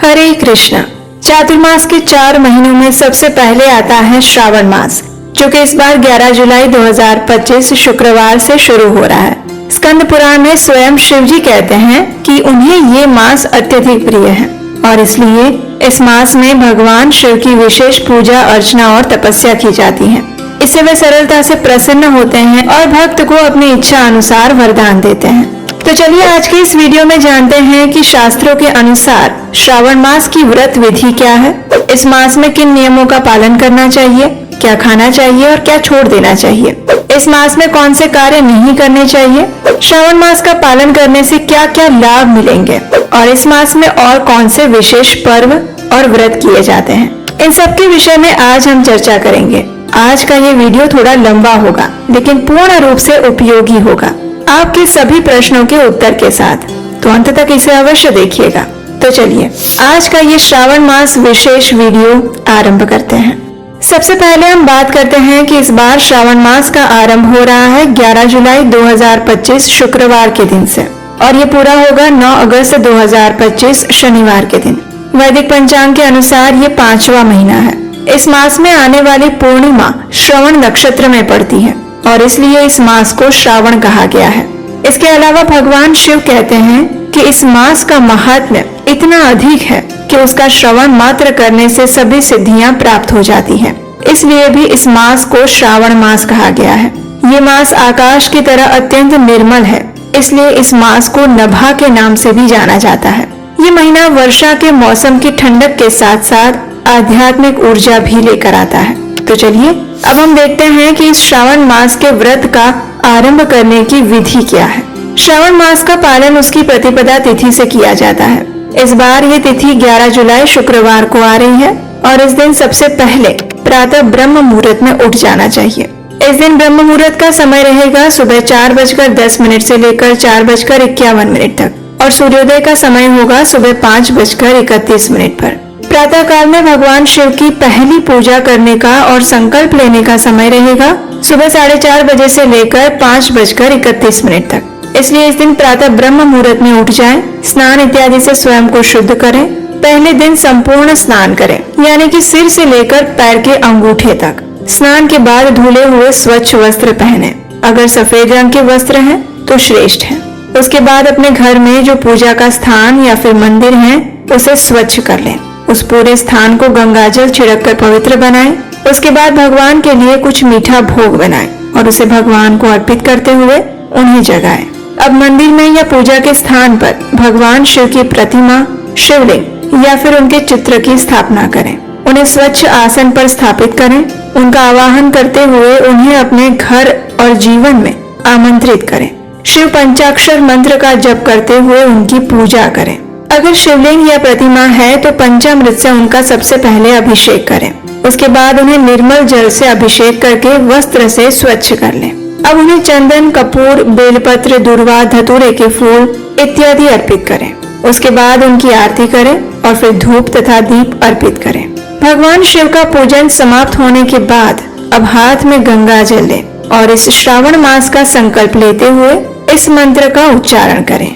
हरे कृष्ण। चातुर्मास के 4 महीनों में सबसे पहले आता है श्रावण मास, जो कि इस बार 11 जुलाई 2025 शुक्रवार से शुरू हो रहा है। स्कंद पुराण में स्वयं शिव जी कहते हैं कि उन्हें ये मास अत्यधिक प्रिय है और इसलिए इस मास में भगवान शिव की विशेष पूजा अर्चना और तपस्या की जाती है। इससे वे सरलता से प्रसन्न होते हैं और भक्त को अपनी इच्छा अनुसार वरदान देते हैं। तो चलिए आज की इस वीडियो में जानते हैं कि शास्त्रों के अनुसार श्रावण मास की व्रत विधि क्या है, इस मास में किन नियमों का पालन करना चाहिए, क्या खाना चाहिए और क्या छोड़ देना चाहिए, इस मास में कौन से कार्य नहीं करने चाहिए, श्रावण मास का पालन करने से क्या क्या लाभ मिलेंगे और इस मास में और कौन से विशेष पर्व और व्रत किए जाते हैं, इन सब के विषय में आज हम चर्चा करेंगे। आज का ये वीडियो थोड़ा लंबा होगा लेकिन पूर्ण रूप से उपयोगी होगा, आपके सभी प्रश्नों के उत्तर के साथ, तो अंत तक इसे अवश्य देखिएगा। तो चलिए आज का ये श्रावण मास विशेष वीडियो आरंभ करते हैं। सबसे पहले हम बात करते हैं कि इस बार श्रावण मास का आरंभ हो रहा है 11 जुलाई 2025 शुक्रवार के दिन से और ये पूरा होगा 9 अगस्त 2025 शनिवार के दिन। वैदिक पंचांग के अनुसार ये 5वां महीना है। इस मास में आने वाली पूर्णिमा श्रवण नक्षत्र में पड़ती है और इसलिए इस मास को श्रावण कहा गया है। इसके अलावा भगवान शिव कहते हैं कि इस मास का महात्म्य इतना अधिक है कि उसका श्रवण मात्र करने से सभी सिद्धियां प्राप्त हो जाती हैं। इसलिए भी इस मास को श्रावण मास कहा गया है। ये मास आकाश की तरह अत्यंत निर्मल है, इसलिए इस मास को नभा के नाम से भी जाना जाता है। ये महीना वर्षा के मौसम की ठंडक के साथ साथ आध्यात्मिक ऊर्जा भी लेकर आता है। तो चलिए अब हम देखते हैं कि इस श्रावण मास के व्रत का आरंभ करने की विधि क्या है। श्रावण मास का पालन उसकी प्रतिपदा तिथि से किया जाता है। इस बार ये तिथि 11 जुलाई शुक्रवार को आ रही है और इस दिन सबसे पहले प्रातः ब्रह्म मुहूर्त में उठ जाना चाहिए। इस दिन ब्रह्म मुहूर्त का समय रहेगा सुबह 4:10 से लेकर 4:51 तक और सूर्योदय का समय होगा सुबह 5:31 पर। प्रातः काल में भगवान शिव की पहली पूजा करने का और संकल्प लेने का समय रहेगा सुबह 4:30 बजे से लेकर 5:31 तक। इसलिए इस दिन प्रातः ब्रह्म मुहूर्त में उठ जाएं, स्नान इत्यादि से स्वयं को शुद्ध करें। पहले दिन संपूर्ण स्नान करें, यानी कि सिर से लेकर पैर के अंगूठे तक। स्नान के बाद धुले हुए स्वच्छ वस्त्र पहने, अगर सफेद रंग के वस्त्र हैं तो श्रेष्ठ है। उसके बाद अपने घर में जो पूजा का स्थान या फिर मंदिर है उसे स्वच्छ कर लें। उस पूरे स्थान को गंगाजल छिड़क कर पवित्र बनाएं। उसके बाद भगवान के लिए कुछ मीठा भोग बनाएं और उसे भगवान को अर्पित करते हुए उन्हें जगाएं। अब मंदिर में या पूजा के स्थान पर भगवान शिव की प्रतिमा, शिवलिंग या फिर उनके चित्र की स्थापना करें। उन्हें स्वच्छ आसन पर स्थापित करें। उनका आवाहन करते हुए उन्हें अपने घर और जीवन में आमंत्रित करें। शिव पंचाक्षर मंत्र का जप करते हुए उनकी पूजा करें। अगर शिवलिंग या प्रतिमा है तो पंचामृत से उनका सबसे पहले अभिषेक करें। उसके बाद उन्हें निर्मल जल से अभिषेक करके वस्त्र से स्वच्छ कर लें। अब उन्हें चंदन, कपूर, बेलपत्र, दूर्वा, धतूरे के फूल इत्यादि अर्पित करें। उसके बाद उनकी आरती करें और फिर धूप तथा दीप अर्पित करें। भगवान शिव का पूजन समाप्त होने के बाद अब हाथ में गंगा जल लें और इस श्रावण मास का संकल्प लेते हुए इस मंत्र का उच्चारण करें।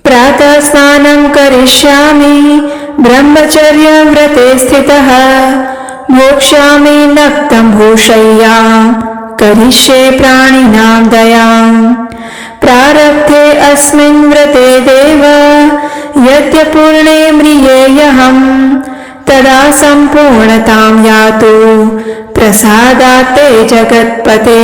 प्रातः स्नानं करिष्यामि ब्रह्मचर्य व्रते स्थितः भोक्ष्यामि नक्तं भूषय्यां करिष्ये प्राणिनां दयां प्रारब्धे अस्मिन् व्रते देव यद्यपूर्णे म्रियेयहं तदा संपूर्णतां यातु प्रसादाते जगत्पते।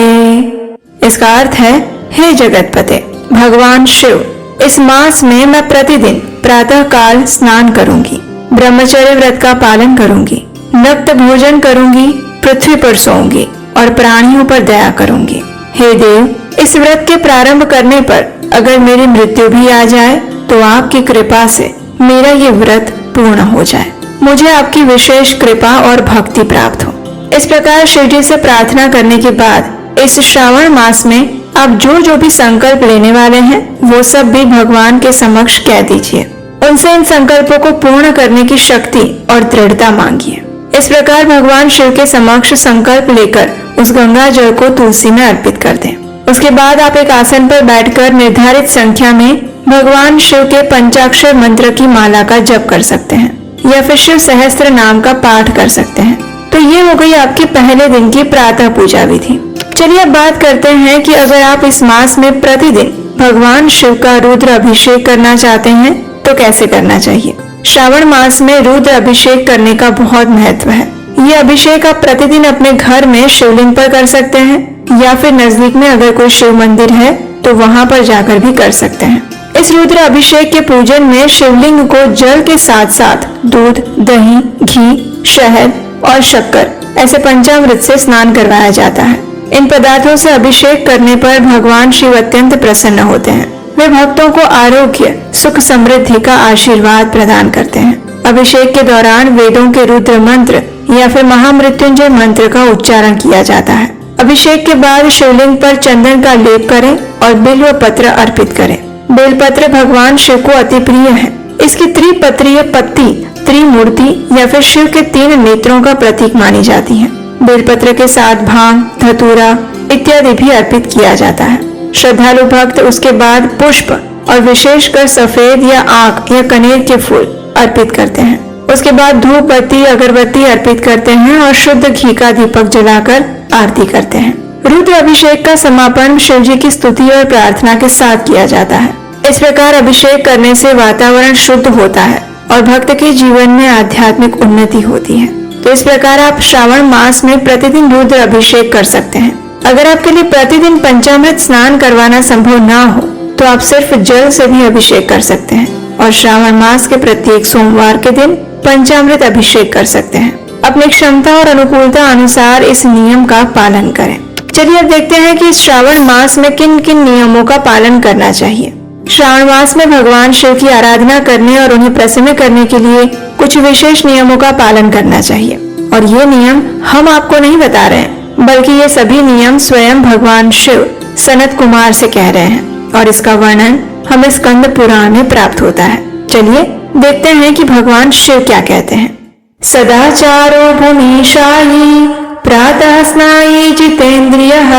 इसका अर्थ है, हे जगतपते भगवान शिव, इस मास में मैं प्रतिदिन प्रातः काल स्नान करूंगी, ब्रह्मचर्य व्रत का पालन करूंगी, नक्त भोजन करूंगी, पृथ्वी पर सोऊंगी और प्राणियों पर दया करूंगी। हे देव, इस व्रत के प्रारंभ करने पर अगर मेरी मृत्यु भी आ जाए तो आपकी कृपा से मेरा ये व्रत पूर्ण हो जाए। मुझे आपकी विशेष कृपा और भक्ति प्राप्त हो। इस प्रकार शिव जी से प्रार्थना करने के बाद इस श्रावण मास में आप जो भी संकल्प लेने वाले हैं वो सब भी भगवान के समक्ष कह दीजिए। उनसे इन संकल्पों को पूर्ण करने की शक्ति और दृढ़ता मांगिए। इस प्रकार भगवान शिव के समक्ष संकल्प लेकर उस गंगा जल को तुलसी में अर्पित कर दें। उसके बाद आप एक आसन पर बैठकर निर्धारित संख्या में भगवान शिव के पंचाक्षर मंत्र की माला का जप कर सकते हैं। या फिर शिव सहस्त्र नाम का पाठ कर सकते हैं। तो ये हो गई आपकी पहले दिन की प्रातः पूजा विधि। चलिए अब बात करते हैं कि अगर आप इस मास में प्रतिदिन भगवान शिव का रुद्र अभिषेक करना चाहते हैं तो कैसे करना चाहिए। श्रावण मास में रुद्र अभिषेक करने का बहुत महत्व है। ये अभिषेक आप प्रतिदिन अपने घर में शिवलिंग पर कर सकते हैं या फिर नजदीक में अगर कोई शिव मंदिर है तो वहां पर जाकर भी कर सकते हैं। इस रुद्र अभिषेक के पूजन में शिवलिंग को जल के साथ साथ दूध, दही, घी, शहद और शक्कर ऐसे पंचामृत से स्नान करवाया जाता है। इन पदार्थों से अभिषेक करने पर भगवान शिव अत्यंत प्रसन्न होते हैं। वे भक्तों को आरोग्य, सुख, समृद्धि का आशीर्वाद प्रदान करते हैं। अभिषेक के दौरान वेदों के रुद्र मंत्र या फिर महामृत्युंजय मंत्र का उच्चारण किया जाता है। अभिषेक के बाद शिवलिंग पर चंदन का लेप करें और बिल्व पत्र अर्पित करें। बेलपत्र भगवान शिव को अति प्रिय है। इसकी त्रिपत्रीय पत्ती त्रिमूर्ति या फिर शिव के 3 नेत्रों का प्रतीक मानी जाती है। बेलपत्र के साथ भांग, धतूरा इत्यादि भी अर्पित किया जाता है। श्रद्धालु भक्त उसके बाद पुष्प और विशेषकर सफेद या आक या कनेर के फूल अर्पित करते हैं। उसके बाद धूप बत्ती, अगरबत्ती अर्पित करते हैं और शुद्ध घी का दीपक जलाकर आरती करते हैं। रुद्र अभिषेक का समापन शिव जी की स्तुति और प्रार्थना के साथ किया जाता है। इस प्रकार अभिषेक करने से वातावरण शुद्ध होता है और भक्त के जीवन में आध्यात्मिक उन्नति होती है। तो इस प्रकार आप श्रावण मास में प्रतिदिन रुद्र अभिषेक कर सकते हैं। अगर आपके लिए प्रतिदिन पंचामृत स्नान करवाना संभव ना हो तो आप सिर्फ जल से भी अभिषेक कर सकते हैं और श्रावण मास के प्रत्येक सोमवार के दिन पंचामृत अभिषेक कर सकते हैं। अपनी क्षमता और अनुकूलता अनुसार इस नियम का पालन करें। चलिए अब देखते हैं कि श्रावण मास में किन किन नियमों का पालन करना चाहिए। श्रावण मास में भगवान शिव की आराधना करने और उन्हें प्रसन्न करने के लिए कुछ विशेष नियमों का पालन करना चाहिए और ये नियम हम आपको नहीं बता रहे हैं, बल्कि ये सभी नियम स्वयं भगवान शिव सनत कुमार से कह रहे हैं और इसका वर्णन हमें स्कंद पुराण में प्राप्त होता है। चलिए देखते हैं कि भगवान शिव क्या कहते हैं। सदाचारो भूमिशायी प्रातः स्नायी जितेन्द्रियः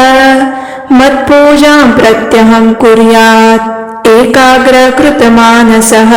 मत्पूजां प्रत्यहं कुर्यात् एकाग्र कृत मानसः।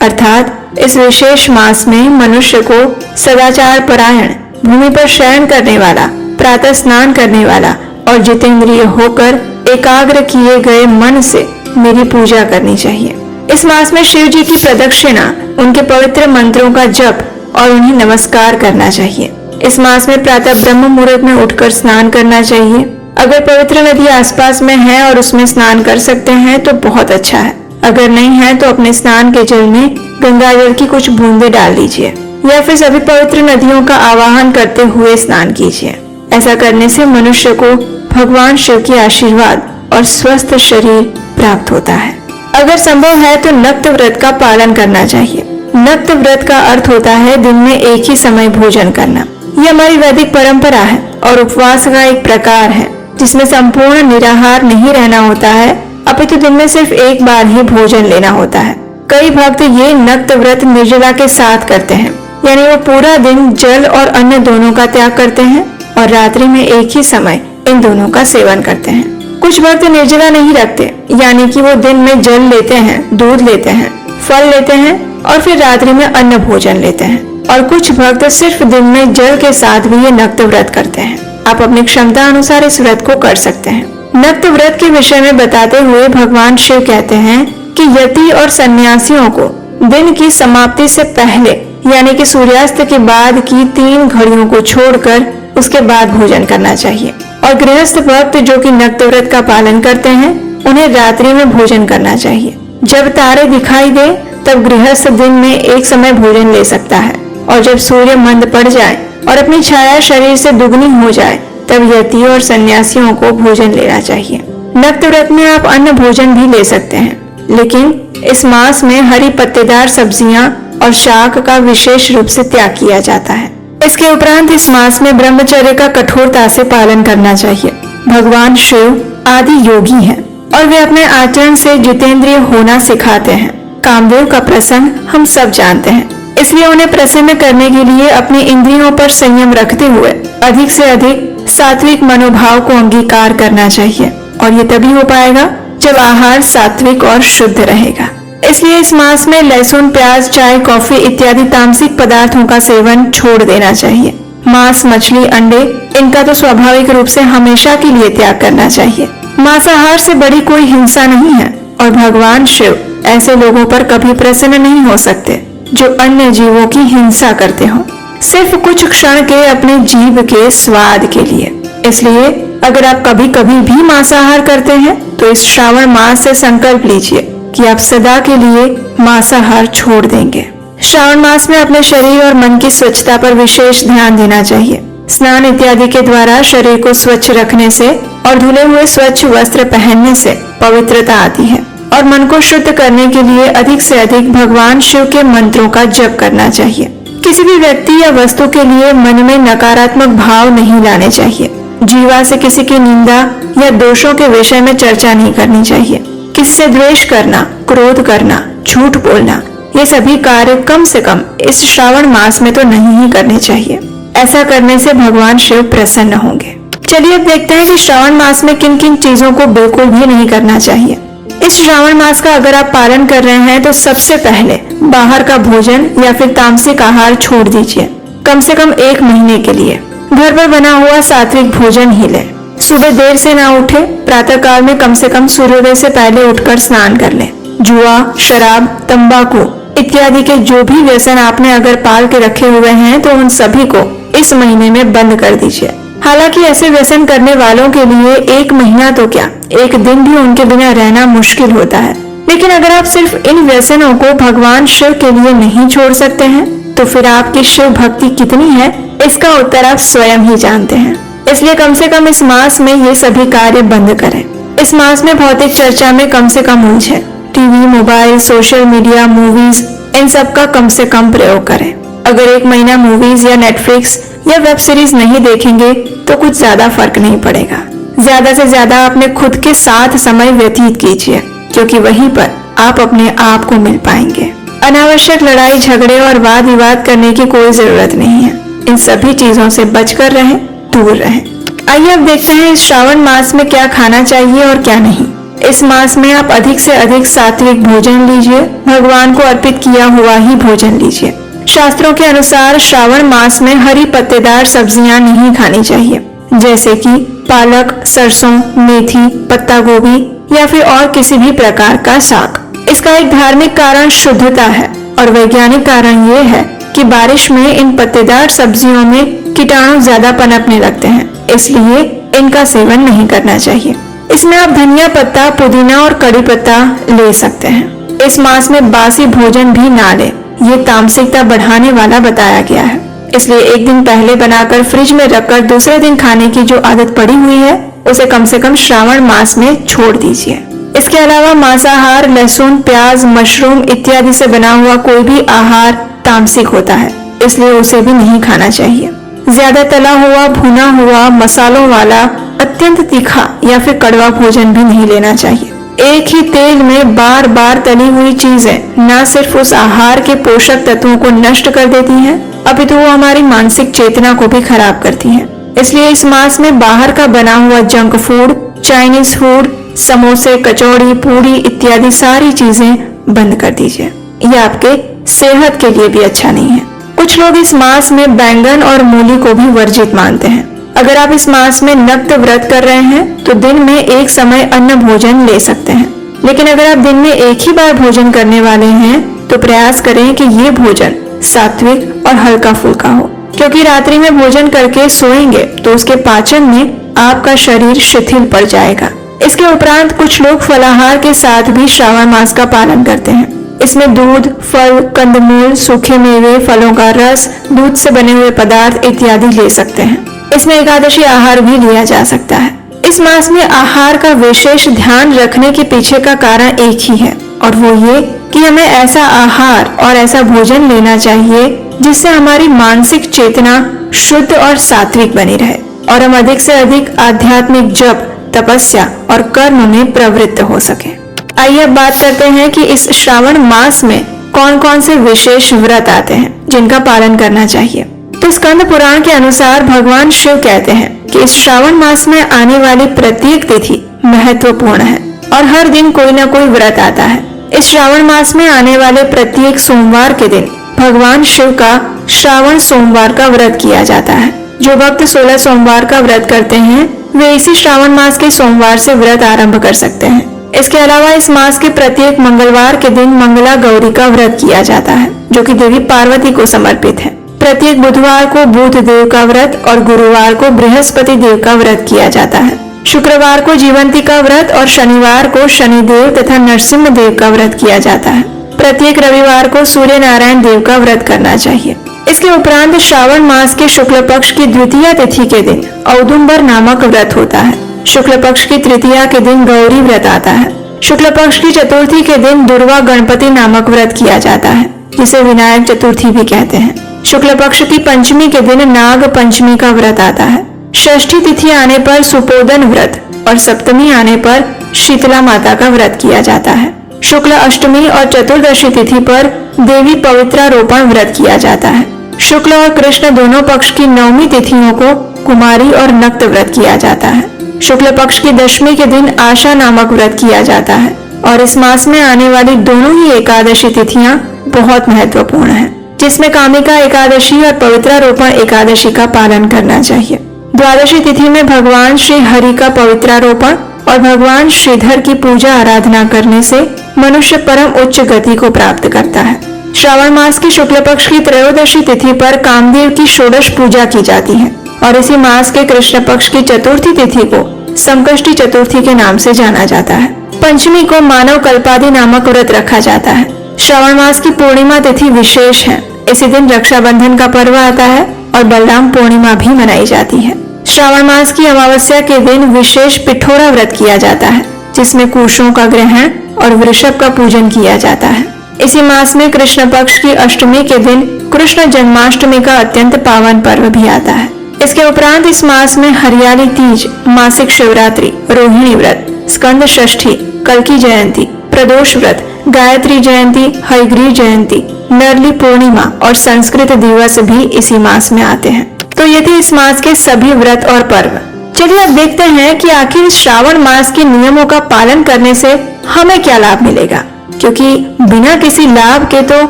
अर्थात इस विशेष मास में मनुष्य को सदाचार परायण, भूमि पर शयन करने वाला, प्रातः स्नान करने वाला और जितेंद्रिय होकर एकाग्र किए गए मन से मेरी पूजा करनी चाहिए। इस मास में शिव जी की प्रदक्षिणा, उनके पवित्र मंत्रों का जप और उन्हें नमस्कार करना चाहिए। इस मास में प्रातः ब्रह्म मुहूर्त में उठकर स्नान करना चाहिए। अगर पवित्र नदी आसपास में है और उसमें स्नान कर सकते हैं तो बहुत अच्छा है। अगर नहीं है तो अपने स्नान के जल में गंगा जल की कुछ बूंदें डाल दीजिए या फिर सभी पवित्र नदियों का आवाहन करते हुए स्नान कीजिए। ऐसा करने से मनुष्य को भगवान शिव की आशीर्वाद और स्वस्थ शरीर प्राप्त होता है। अगर संभव है तो नक्त व्रत का पालन करना चाहिए। नक्त व्रत का अर्थ होता है दिन में एक ही समय भोजन करना। यह हमारी वैदिक परंपरा है और उपवास का एक प्रकार है जिसमें संपूर्ण निराहार नहीं रहना होता है, अपितु दिन में सिर्फ एक बार ही भोजन लेना होता है। कई भक्त ये नक्त व्रत निर्जला के साथ करते हैं, यानी वो पूरा दिन जल और अन्न दोनों का त्याग करते हैं और रात्रि में एक ही समय इन दोनों का सेवन करते हैं। कुछ भक्त निर्जला नहीं रखते, यानी कि वो दिन में जल लेते हैं, दूध लेते हैं, फल लेते हैं और फिर रात्रि में अन्न भोजन लेते हैं। और कुछ भक्त सिर्फ दिन में जल के साथ भी ये नक्त व्रत करते हैं। आप अपनी क्षमता अनुसार इस व्रत को कर सकते हैं। नक्त व्रत के विषय में बताते हुए भगवान शिव कहते हैं कि यति और सन्यासियों को दिन की समाप्ति से पहले यानी कि सूर्यास्त के बाद की 3 घड़ियों को छोड़कर उसके बाद भोजन करना चाहिए और गृहस्थ भक्त जो कि नक्त व्रत का पालन करते हैं उन्हें रात्रि में भोजन करना चाहिए। जब तारे दिखाई दे तब गृहस्थ दिन में एक समय भोजन ले सकता है और जब सूर्य मंद पड़ जाए और अपनी छाया शरीर से दुगनी हो जाए तब यति और सन्यासियों को भोजन लेना चाहिए। नक्त व्रत में आप अन्न भोजन भी ले सकते हैं, लेकिन इस मास में हरी पत्तेदार सब्जियां और शाक का विशेष रूप से त्याग किया जाता है। इसके उपरांत इस मास में ब्रह्मचर्य का कठोरता से पालन करना चाहिए। भगवान शिव आदि योगी हैं और वे अपने आचरण से जितेंद्रिय होना सिखाते हैं। कामदेव का प्रसंग हम सब जानते हैं, इसलिए उन्हें प्रसन्न करने के लिए अपनी इंद्रियों पर संयम रखते हुए अधिक से अधिक सात्विक मनोभाव को अंगीकार करना चाहिए और ये तभी हो पाएगा जब आहार सात्विक और शुद्ध रहेगा। इसलिए इस मास में लहसुन, प्याज, चाय, कॉफी इत्यादि तामसिक पदार्थों का सेवन छोड़ देना चाहिए। मांस, मछली, अंडे इनका तो स्वाभाविक रूप से हमेशा के लिए त्याग करना चाहिए। मांसाहार से बड़ी कोई हिंसा नहीं है और भगवान शिव ऐसे लोगों पर कभी प्रसन्न नहीं हो सकते जो अन्य जीवों की हिंसा करते हो, सिर्फ कुछ क्षण के अपने जीभ के स्वाद के लिए। इसलिए अगर आप कभी कभी भी मांसाहार करते हैं तो इस श्रावण मास से संकल्प लीजिए कि आप सदा के लिए मांसाहार छोड़ देंगे। श्रावण मास में अपने शरीर और मन की स्वच्छता पर विशेष ध्यान देना चाहिए। स्नान इत्यादि के द्वारा शरीर को स्वच्छ रखने से और धुले हुए स्वच्छ वस्त्र पहनने से पवित्रता आती है और मन को शुद्ध करने के लिए अधिक से अधिक भगवान शिव के मंत्रों का जप करना चाहिए। किसी भी व्यक्ति या वस्तु के लिए मन में नकारात्मक भाव नहीं लाने चाहिए। जीवा से किसी की निंदा या दोषों के विषय में चर्चा नहीं करनी चाहिए। किसी से द्वेष करना, क्रोध करना, झूठ बोलना, ये सभी कार्य कम से कम इस श्रावण मास में तो नहीं ही करने चाहिए। ऐसा करने से भगवान शिव प्रसन्न होंगे। चलिए अब देखते हैं कि श्रावण मास में किन किन चीजों को बिल्कुल भी नहीं करना चाहिए। इस श्रावण मास का अगर आप पालन कर रहे हैं तो सबसे पहले बाहर का भोजन या फिर तामसिक आहार छोड़ दीजिए, कम से कम 1 महीने के लिए। घर पर बना हुआ सात्विक भोजन ही लें। सुबह देर से ना उठे, प्रातः काल में कम से कम सूर्योदय से पहले उठकर स्नान कर लें। जुआ, शराब, तंबाकू इत्यादि के जो भी व्यसन आपने अगर पाल के रखे हुए हैं तो उन सभी को इस महीने में बंद कर दीजिए। हालांकि ऐसे व्यसन करने वालों के लिए 1 महीना तो क्या, 1 दिन भी उनके बिना रहना मुश्किल होता है। लेकिन अगर आप सिर्फ इन व्यसनों को भगवान शिव के लिए नहीं छोड़ सकते हैं तो फिर आपकी शिव भक्ति कितनी है इसका उत्तर आप स्वयं ही जानते हैं। इसलिए कम से कम इस मास में ये सभी कार्य बंद करें। इस मास में भौतिक चर्चा में कम से कम उलझे। TV, mobile, social media, movies इन सब का कम से कम प्रयोग करें। अगर 1 महीना मूवीज या नेटफ्लिक्स या वेब सीरीज नहीं देखेंगे तो कुछ ज्यादा फर्क नहीं पड़ेगा। ज्यादा से ज्यादा अपने खुद के साथ समय व्यतीत कीजिए, क्योंकि वहीं पर आप अपने आप को मिल पाएंगे। अनावश्यक लड़ाई झगड़े और वाद विवाद करने की कोई जरूरत नहीं है। इन सभी चीजों से बचकर रहें, दूर रहें। आइए अब देखते हैं इस श्रावण मास में क्या खाना चाहिए और क्या नहीं। इस मास में आप अधिक से अधिक सात्विक भोजन लीजिए। भगवान को अर्पित किया हुआ ही भोजन लीजिए। शास्त्रों के अनुसार श्रावण मास में हरी पत्तेदार सब्जियां नहीं खानी चाहिए, जैसे कि पालक, सरसों, मेथी, पत्ता गोभी या फिर और किसी भी प्रकार का साग। इसका एक धार्मिक कारण शुद्धता है और वैज्ञानिक कारण ये है कि बारिश में इन पत्तेदार सब्जियों में कीटाणु ज्यादा पनपने लगते हैं, इसलिए इनका सेवन नहीं करना चाहिए। इसमें आप धनिया पत्ता, पुदीना और कड़ी पत्ता ले सकते हैं। इस मास में बासी भोजन भी ना लें, ये तामसिकता बढ़ाने वाला बताया गया है। इसलिए 1 दिन पहले बनाकर फ्रिज में रखकर दूसरे दिन खाने की जो आदत पड़ी हुई है उसे कम से कम श्रावण मास में छोड़ दीजिए। इसके अलावा मांसाहार, लहसुन, प्याज, मशरूम इत्यादि से बना हुआ कोई भी आहार तामसिक होता है, इसलिए उसे भी नहीं खाना चाहिए। ज्यादा तला हुआ, भुना हुआ, मसालों वाला, अत्यंत तीखा या फिर कड़वा भोजन भी नहीं लेना चाहिए। एक ही तेल में बार बार तली हुई चीजें न सिर्फ उस आहार के पोषक तत्वों को नष्ट कर देती हैं, अपितु वो हमारी मानसिक चेतना को भी खराब करती हैं। इसलिए इस मास में बाहर का बना हुआ जंक फूड, चाइनीज फूड, समोसे, कचौड़ी, पूरी इत्यादि सारी चीजें बंद कर दीजिए। ये आपके सेहत के लिए भी अच्छा नहीं है। कुछ लोग इस मास में बैंगन और मूली को भी वर्जित मानते हैं। अगर आप इस मास में नक्त व्रत कर रहे हैं तो दिन में 1 समय अन्न भोजन ले सकते हैं, लेकिन अगर आप दिन में 1 ही बार भोजन करने वाले हैं तो प्रयास करें कि ये भोजन सात्विक और हल्का फुल्का हो, क्योंकि रात्रि में भोजन करके सोएंगे तो उसके पाचन में आपका शरीर शिथिल पड़ जाएगा। इसके उपरांत कुछ लोग फलाहार के साथ भी श्रावण मास का पालन करते हैं। इसमें दूध, फल, कंदमूल, सूखे मेवे, फलों का रस, दूध से बने हुए पदार्थ इत्यादि ले सकते हैं। इसमें एकादशी आहार भी लिया जा सकता है। इस मास में आहार का विशेष ध्यान रखने के पीछे का कारण एक ही है और वो ये कि हमें ऐसा आहार और ऐसा भोजन लेना चाहिए जिससे हमारी मानसिक चेतना शुद्ध और सात्विक बनी रहे और हम अधिक से अधिक आध्यात्मिक जप, तपस्या और कर्म में प्रवृत्त हो सके। आइए अब बात करते हैं कि इस श्रावण मास में कौन कौन से विशेष व्रत आते हैं जिनका पालन करना चाहिए। तो स्कंद पुराण के अनुसार भगवान शिव कहते हैं कि इस श्रावण मास में आने वाली प्रत्येक तिथि महत्वपूर्ण है और हर दिन कोई ना कोई व्रत आता है। इस श्रावण मास में आने वाले प्रत्येक सोमवार के दिन भगवान शिव का श्रावण सोमवार का व्रत किया जाता है। जो भक्त 16 सोमवार का व्रत करते हैं वे इसी श्रावण मास के सोमवार से व्रत आरंभ कर सकते हैं। इसके अलावा इस मास के प्रत्येक मंगलवार के दिन मंगला गौरी का व्रत किया जाता है, जो कि देवी पार्वती को समर्पित है। प्रत्येक बुधवार को बुध देव का व्रत और गुरुवार को बृहस्पति देव का व्रत किया जाता है। शुक्रवार को जीवंती का व्रत और शनिवार को शनिदेव तथा नरसिंह देव का व्रत किया जाता है। प्रत्येक रविवार को सूर्य नारायण देव का व्रत करना चाहिए। इसके उपरांत श्रावण मास के शुक्ल पक्ष की द्वितीया तिथि के दिन औदुंबर नामक व्रत होता है। शुक्ल पक्ष की तृतीया के दिन गौरी व्रत आता है। शुक्ल पक्ष की चतुर्थी के दिन दुर्वा गणपति नामक व्रत किया जाता है, जिसे विनायक चतुर्थी भी कहते हैं। शुक्ल पक्ष की पंचमी के दिन नाग पंचमी का व्रत आता है। षष्ठी तिथि आने पर सुपोदन व्रत और सप्तमी आने पर शीतला माता का व्रत किया जाता है। शुक्ल अष्टमी और चतुर्दशी तिथि पर देवी पवित्रारोपण व्रत किया जाता है। शुक्ल और कृष्ण दोनों पक्ष की नवमी तिथियों को कुमारी और नक्त व्रत किया जाता है। शुक्ल पक्ष की दशमी के दिन आशा नामक व्रत किया जाता है और इस मास में आने वाली दोनों ही एकादशी तिथियां बहुत महत्वपूर्ण हैं, जिसमें कामिका एकादशी और पवित्रारोपण एकादशी का पालन करना चाहिए। द्वादशी तिथि में भगवान श्री हरि का पवित्रारोपण और भगवान श्रीधर की पूजा आराधना करने से मनुष्य परम उच्च गति को प्राप्त करता है। श्रावण मास की शुक्ल पक्ष की त्रयोदशी तिथि पर कामदेव की षोडश पूजा की जाती है और इसी मास के कृष्ण पक्ष की चतुर्थी तिथि को संकष्टी चतुर्थी के नाम से जाना जाता है। पंचमी को मानव कल्पादि नामक व्रत रखा जाता है। श्रावण मास की पूर्णिमा तिथि विशेष है। इसी दिन रक्षाबंधन का पर्व आता है और बलराम पूर्णिमा भी मनाई जाती है। श्रावण मास की अमावस्या के दिन विशेष पिठोरा व्रत किया जाता है, जिसमें कुशों का ग्रहण और वृषभ का पूजन किया जाता है। इसी मास में कृष्ण पक्ष की अष्टमी के दिन कृष्ण जन्माष्टमी का अत्यंत पावन पर्व भी आता है। इसके उपरांत इस मास में हरियाली तीज, मासिक शिवरात्रि, रोहिणी व्रत, स्कंद षष्ठी, कल्की जयंती, प्रदोष व्रत, गायत्री जयंती, हयग्रीव जयंती, नरली पूर्णिमा और संस्कृत दिवस भी इसी मास में आते हैं। तो ये थे इस मास के सभी व्रत और पर्व। चलिए अब देखते हैं कि आखिर श्रावण मास के नियमों का पालन करने से हमें क्या लाभ मिलेगा, क्योंकि बिना किसी लाभ के तो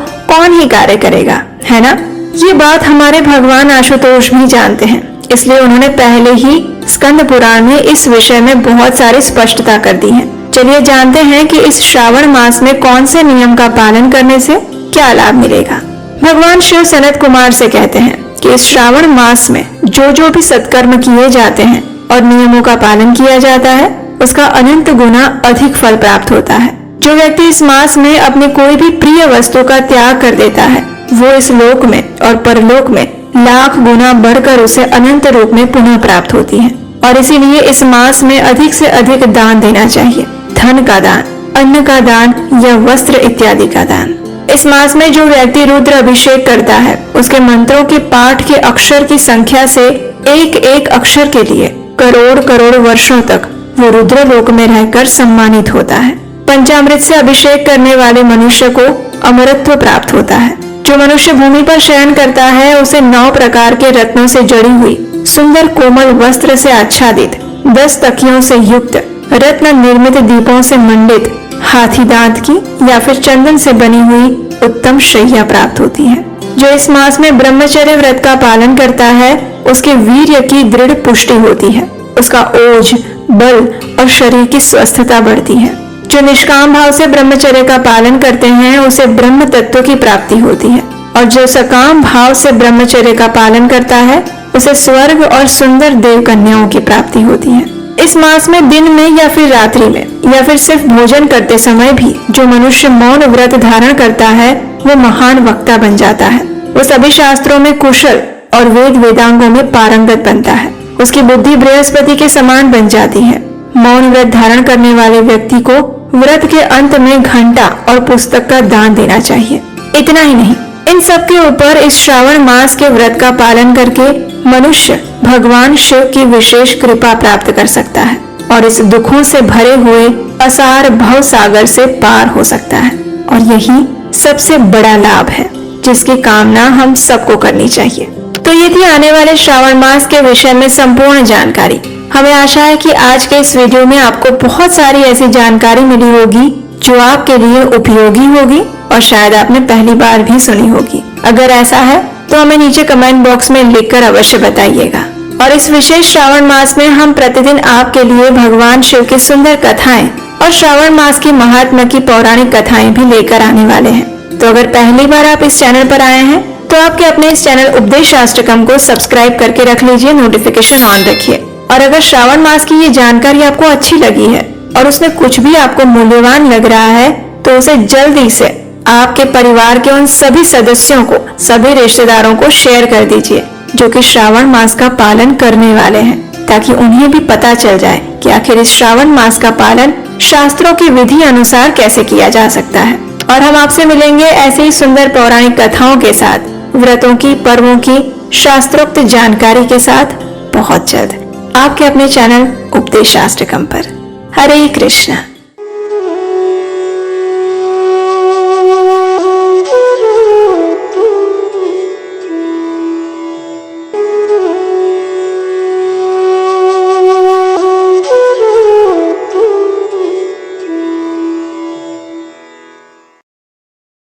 कौन ही कार्य करेगा, है ना। ये बात हमारे भगवान आशुतोष भी जानते हैं, इसलिए उन्होंने पहले ही स्कंद पुराण में इस विषय में बहुत सारी स्पष्टता कर दी है। चलिए जानते हैं कि इस श्रावण मास में कौन से नियम का पालन करने से क्या लाभ मिलेगा। भगवान शिव सनत कुमार से कहते हैं कि इस श्रावण मास में जो भी सत्कर्म किए जाते हैं और नियमों का पालन किया जाता है, उसका अनंत गुना अधिक फल प्राप्त होता है। जो व्यक्ति इस मास में अपनी कोई भी प्रिय वस्तु का त्याग कर देता है, वो इस लोक में और परलोक में लाख गुना बढ़कर उसे अनंत रूप में पुनः प्राप्त होती है। और इसीलिए इस मास में अधिक से अधिक दान देना चाहिए। धन का दान, अन्न का दान या वस्त्र इत्यादि का दान। इस मास में जो व्यक्ति रुद्र अभिषेक करता है, उसके मंत्रों के पाठ के अक्षर की संख्या से एक एक अक्षर के लिए करोड़ करोड़ वर्षों तक वो रुद्र लोक में रहकर सम्मानित होता है। पंचामृत से अभिषेक करने वाले मनुष्य को अमरत्व प्राप्त होता है। जो मनुष्य भूमि पर शयन करता है, उसे 9 प्रकार के रत्नों से जड़ी हुई सुंदर कोमल वस्त्र से आच्छादित, 10 तकियों से युक्त, रत्न निर्मित दीपों से मंडित, हाथी दांत की या फिर चंदन से बनी हुई उत्तम शैया प्राप्त होती है। जो इस मास में ब्रह्मचर्य व्रत का पालन करता है, उसके वीर्य की दृढ़ पुष्टि होती है, उसका ओज, बल और शरीर की स्वस्थता बढ़ती है। जो निष्काम भाव से ब्रह्मचर्य का पालन करते हैं, उसे ब्रह्म तत्व की प्राप्ति होती है। और जो सकाम भाव से ब्रह्मचर्य का पालन करता है, उसे स्वर्ग और सुंदर देव कन्याओं की प्राप्ति होती है। इस मास में दिन में या फिर रात्रि में या फिर सिर्फ भोजन करते समय भी जो मनुष्य मौन व्रत धारण करता है, वो महान वक्ता बन जाता है। वो सभी शास्त्रों में कुशल और वेद वेदांगों में पारंगत बनता है। उसकी बुद्धि बृहस्पति के समान बन जाती है। मौन व्रत धारण करने वाले व्यक्ति को व्रत के अंत में घंटा और पुस्तक का दान देना चाहिए। इतना ही नहीं, इन सब के ऊपर इस श्रावण मास के व्रत का पालन करके मनुष्य भगवान शिव की विशेष कृपा प्राप्त कर सकता है और इस दुखों से भरे हुए असार भव सागर से पार हो सकता है। और यही सबसे बड़ा लाभ है जिसकी कामना हम सबको करनी चाहिए। तो ये थी आने वाले श्रावण मास के विषय में संपूर्ण जानकारी। हमें आशा है कि आज के इस वीडियो में आपको बहुत सारी ऐसी जानकारी मिली होगी जो आपके लिए उपयोगी होगी और शायद आपने पहली बार भी सुनी होगी। अगर ऐसा है तो हमें नीचे कमेंट बॉक्स में लिखकर अवश्य बताइएगा। और इस विशेष श्रावण मास में हम प्रतिदिन आपके लिए भगवान शिव की सुंदर कथाएं और श्रावण मास की महात्मा की पौराणिक कथाएं भी लेकर आने वाले हैं। तो अगर पहली बार आप इस चैनल पर आए हैं तो आपके अपने इस चैनल उपदेशाष्टकम को सब्सक्राइब करके रख लीजिए, नोटिफिकेशन ऑन रखिए। और अगर श्रावण मास की ये जानकारी आपको अच्छी लगी है और उसमें कुछ भी आपको मूल्यवान लग रहा है तो उसे जल्दी से आपके परिवार के उन सभी सदस्यों को, सभी रिश्तेदारों को शेयर कर दीजिए जो कि श्रावण मास का पालन करने वाले हैं, ताकि उन्हें भी पता चल जाए कि आखिर इस श्रावण मास का पालन शास्त्रों की विधि अनुसार कैसे किया जा सकता है। और हम आपसे मिलेंगे ऐसे ही सुंदर पौराणिक कथाओं के साथ, व्रतों की, पर्वों की शास्त्रोक्त जानकारी के साथ बहुत जल्द आपके अपने चैनल उपदेशाष्टकम पर। हरे कृष्ण।